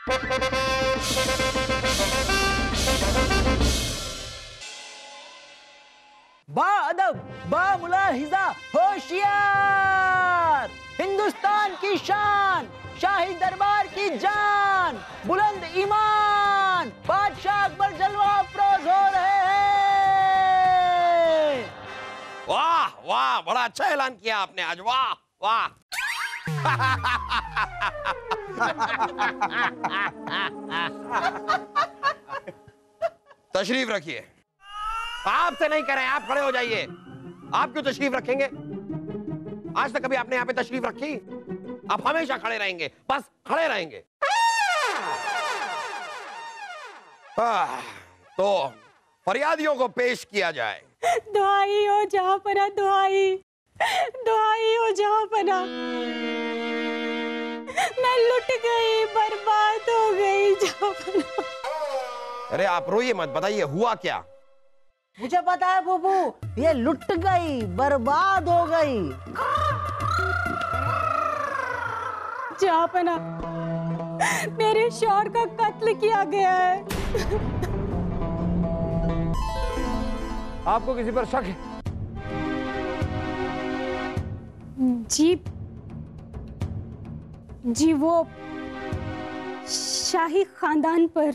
बाअदब, बामुलाहिजा, होशियार, हिंदुस्तान की शान, शाही दरबार की जान, बुलंद ईमान, बादशाह अकबर जलवा अफरोज हो रहे हैं। वाह वाह, बड़ा अच्छा ऐलान किया आपने आज, वाह वाह। तशरीफ रखिए। आपसे नहीं करें, आप खड़े हो जाइए। आप क्यों तशरीफ रखेंगे? आज तक कभी आपने यहाँ पे तशरीफ रखी? आप हमेशा खड़े रहेंगे, बस खड़े रहेंगे। तो फरियादियों को पेश किया जाए। दुहाई हो जहाँपना, दुहाई, दुहाई हो जहाँपना। मैं लुट गई, बर्बाद हो गई जहाँपना। अरे आप रोइए मत, बताइए हुआ क्या? मुझे पता है बुबू, ये लुट गई, बर्बाद हो गई। जहाँपना, मेरे शौहर का कत्ल किया गया है। आपको किसी पर शक है? जी वो शाही खानदान पर।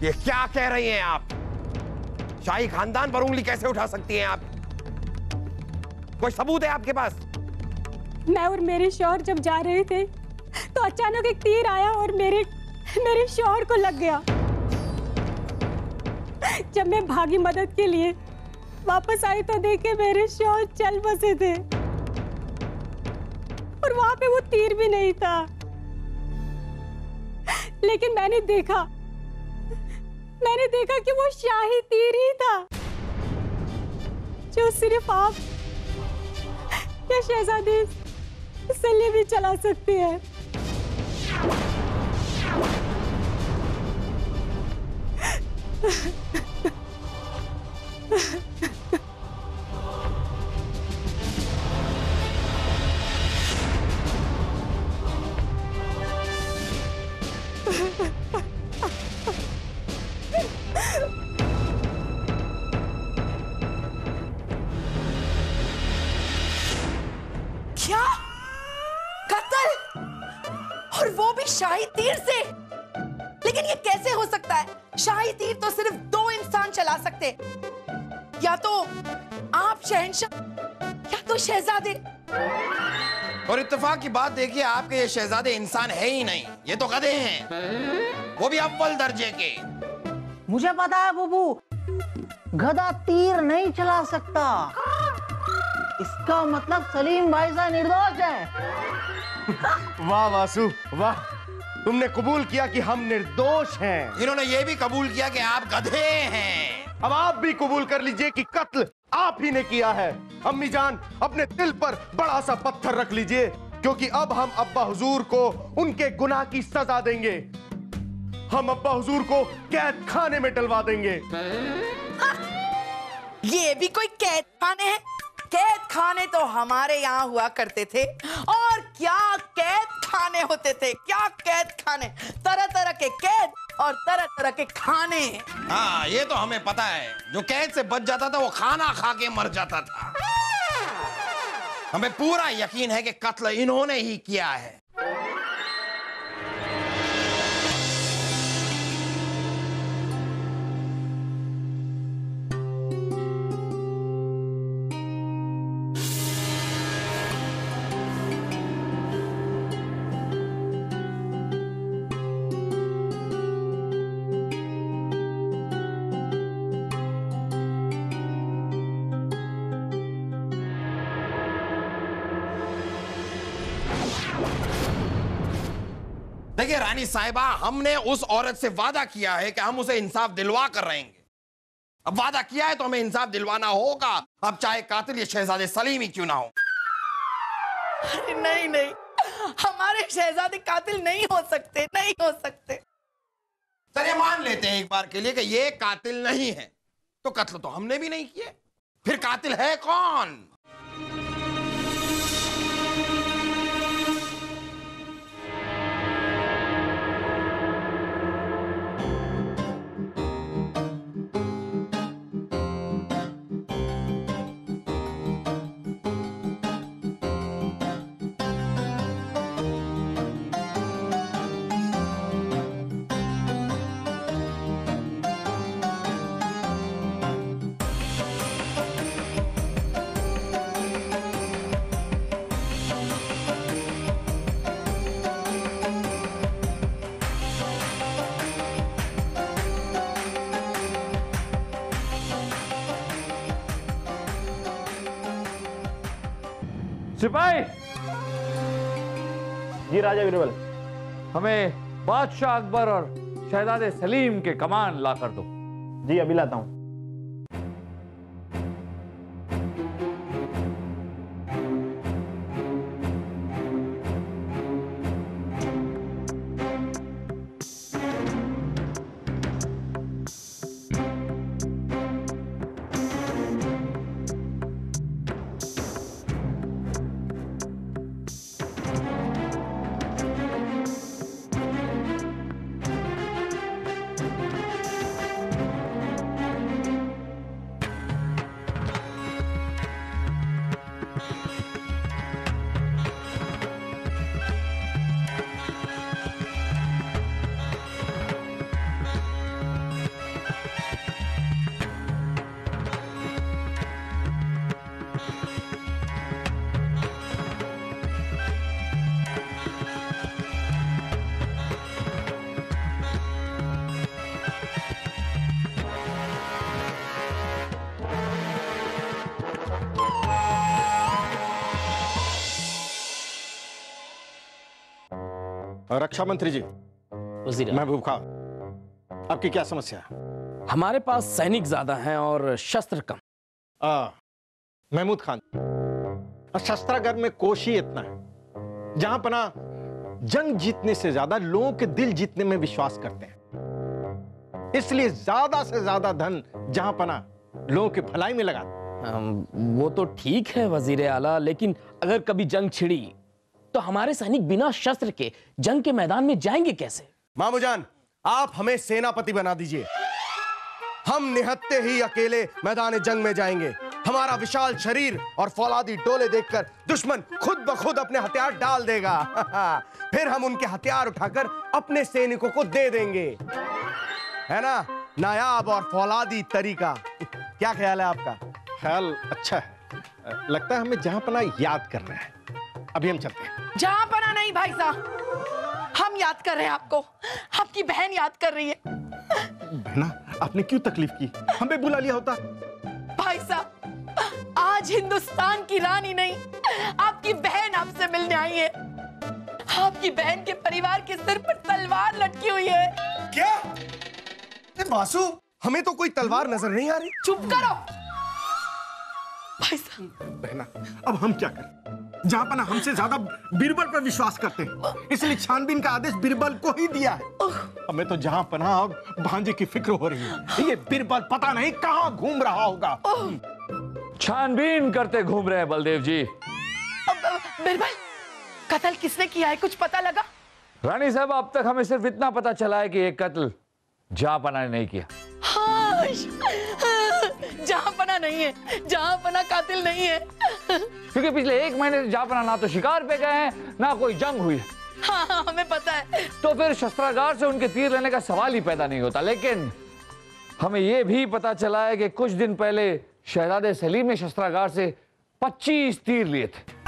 ये क्या कह रही हैं आप? शाही खानदान पर उंगली कैसे उठा सकती हैं आप? कोई सबूत है आपके पास? मैं और मेरे शौहर जब जा रहे थे तो अचानक एक तीर आया और मेरे शौहर को लग गया। जब मैं भागी मदद के लिए, वापस आई तो देखे मेरे शौहर चल बसे थे और वहां पे वो तीर भी नहीं था। लेकिन मैंने देखा कि वो शाही तीर ही था जो सिर्फ आप या शहजादी सलीम भी चला सकती है। क्या? कत्ल? और वो भी शाही तीर से? लेकिन ये कैसे हो सकता है? शाही तीर तो सिर्फ 2 इंसान चला सकते, या तो आप शहंशाह या तो शहजादे। और इत्तेफाक की बात देखिए, आपके ये शहजादे इंसान है ही नहीं, ये तो गधे हैं, वो भी अव्वल दर्जे के। मुझे पता है बुबू, गधा तीर नहीं चला सकता। इसका मतलब सलीम भाई साहब निर्दोष है। वाह वासु वाह, तुमने कबूल किया कि हम निर्दोष हैं। इन्होंने ये भी कबूल किया कि आप गधे हैं। अब आप भी कबूल कर लीजिए कि कत्ल आप ही ने किया है। अम्मी जान, अपने दिल पर बड़ा सा पत्थर रख लीजिए, क्योंकि अब हम अब्बा हुजूर को उनके गुनाह की सजा देंगे। हम अब्बा हुजूर को कैद खाने में डलवा देंगे। ये भी कोई कैद खाने हैं? कैद खाने तो हमारे यहाँ हुआ करते थे, और क्या कैद खाने होते थे, क्या कैद खाने, तरह तरह के कैद और तरह तरह के खाने। हाँ, ये तो हमें पता है, जो कैद से बच जाता था वो खाना खा के मर जाता था। हमें पूरा यकीन है कि कत्ल इन्होंने ही किया है। देखिए रानी साहिबा, हमने उस औरत से वादा किया है कि हम उसे इंसाफ दिलवा कर रहेंगे। अब वादा किया है तो हमें इंसाफ दिलवाना होगा, अब चाहे कातिल ये शहजादे सलीम ही क्यों ना हो। अरे नहीं नहीं, हमारे शहजादे कातिल नहीं हो सकते, नहीं हो सकते। चलिए मान लेते हैं एक बार के लिए कि ये कातिल नहीं है, तो कत्ल तो हमने भी नहीं किया। फिर कातिल है कौन? सिपाही जी, राजा बीरबल, हमें बादशाह अकबर और शहजादे सलीम के कमान ला कर दो। जी, अभी लाता हूं। रक्षा मंत्री जी, वजीर, महबूब खां, आपकी क्या समस्या है? हमारे पास सैनिक ज्यादा हैं और शस्त्र कम। महमूद खान, शस्त्रागार में कोश ही इतना है। जहां पना जंग जीतने से ज्यादा लोगों के दिल जीतने में विश्वास करते हैं, इसलिए ज्यादा से ज्यादा धन जहां पना लोगों की भलाई में लगाते। वो तो ठीक है वजीर आला, लेकिन अगर कभी जंग छिड़ी तो हमारे सैनिक बिना शस्त्र के जंग के मैदान में जाएंगे कैसे? मामूजान, आप हमें सेनापति बना दीजिए। हम निहत्ते ही अकेले मैदान जंग में जाएंगे। हमारा विशाल शरीर और फौलादी डोले देखकर दुश्मन खुद ब खुद अपने हथियार डाल देगा। फिर हम उनके हथियार उठाकर अपने सैनिकों को दे देंगे। है ना नायाब और फौलादी तरीका? क्या ख्याल है आपका? ख्याल अच्छा है। लगता है हमें जहां पना याद कर रहे हैं। अभी हम चलते हैं। जहां पना नहीं भाई साहब, हम याद कर रहे हैं आपको। आपकी बहन याद कर रही है। बहना, आपने क्यों तकलीफ की? हमें बुला लिया होता। भाई साहब, आज हिंदुस्तान की रानी नहीं, आपकी बहन आपसे मिलने आई है। आपकी बहन के परिवार के सिर पर तलवार लटकी हुई है। क्या? बासु, हमें तो कोई तलवार नजर नहीं आ रही। चुप करो भाई साहब। बहना, अब हम क्या करें? जहां पना हमसे ज्यादा बीरबल पर विश्वास करते हैं, इसलिए छानबीन का आदेश बीरबल को ही दिया है। हमें तो जहां पना अब भांजे की फिक्र हो रही है। ये बीरबल पता नहीं कहां घूम रहा होगा। छानबीन करते घूम रहे हैं बलदेव जी। बीरबल, कत्ल किसने किया है, कुछ पता लगा? रानी साहब, अब तक हमें सिर्फ इतना पता चला है कि ये कत्ल जहांपना ने नहीं किया। हाँ, जहांपना नहीं है, जहांपना कातिल नहीं है। क्योंकि पिछले 1 महीने से जहांपना ना तो शिकार पे गए हैं, ना कोई जंग हुई है। हाँ, हमें पता है। तो फिर शस्त्रागार से उनके तीर लेने का सवाल ही पैदा नहीं होता। लेकिन हमें यह भी पता चला है कि कुछ दिन पहले शहजादे सलीम ने शस्त्रागार से 25 तीर लिए थे।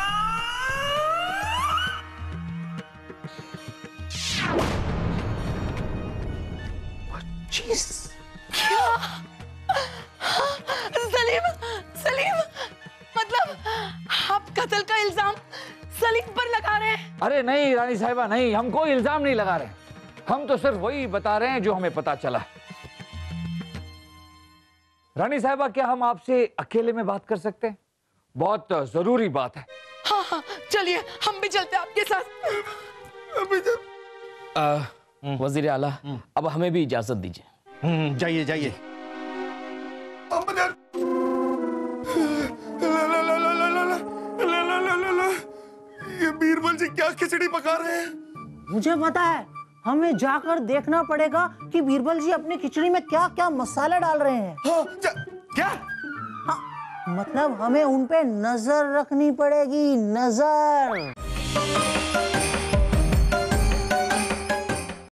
क्या? सलीम, सलीम, मतलब आप कत्ल का इल्जाम सलीम पर लगा रहे हैं? अरे नहीं रानी साहिबा, नहीं, हम कोई इल्जाम नहीं लगा रहे। हम तो सिर्फ वही बता रहे हैं जो हमें पता चला। रानी साहिबा, क्या हम आपसे अकेले में बात कर सकते हैं? बहुत जरूरी बात है। हाँ हाँ, चलिए हम भी चलते हैं आपके साथ। वजीर आला, अब हमें भी इजाजत दीजिए। जाइए जाइए। क्या खिचड़ी पका रहे हैं? मुझे पता है, हमें जाकर देखना पड़ेगा कि बीरबल जी अपनी खिचड़ी में क्या क्या मसाले डाल रहे हैं। हाँ, क्या? हाँ, मतलब हमें उन पे नजर रखनी पड़ेगी, नजर।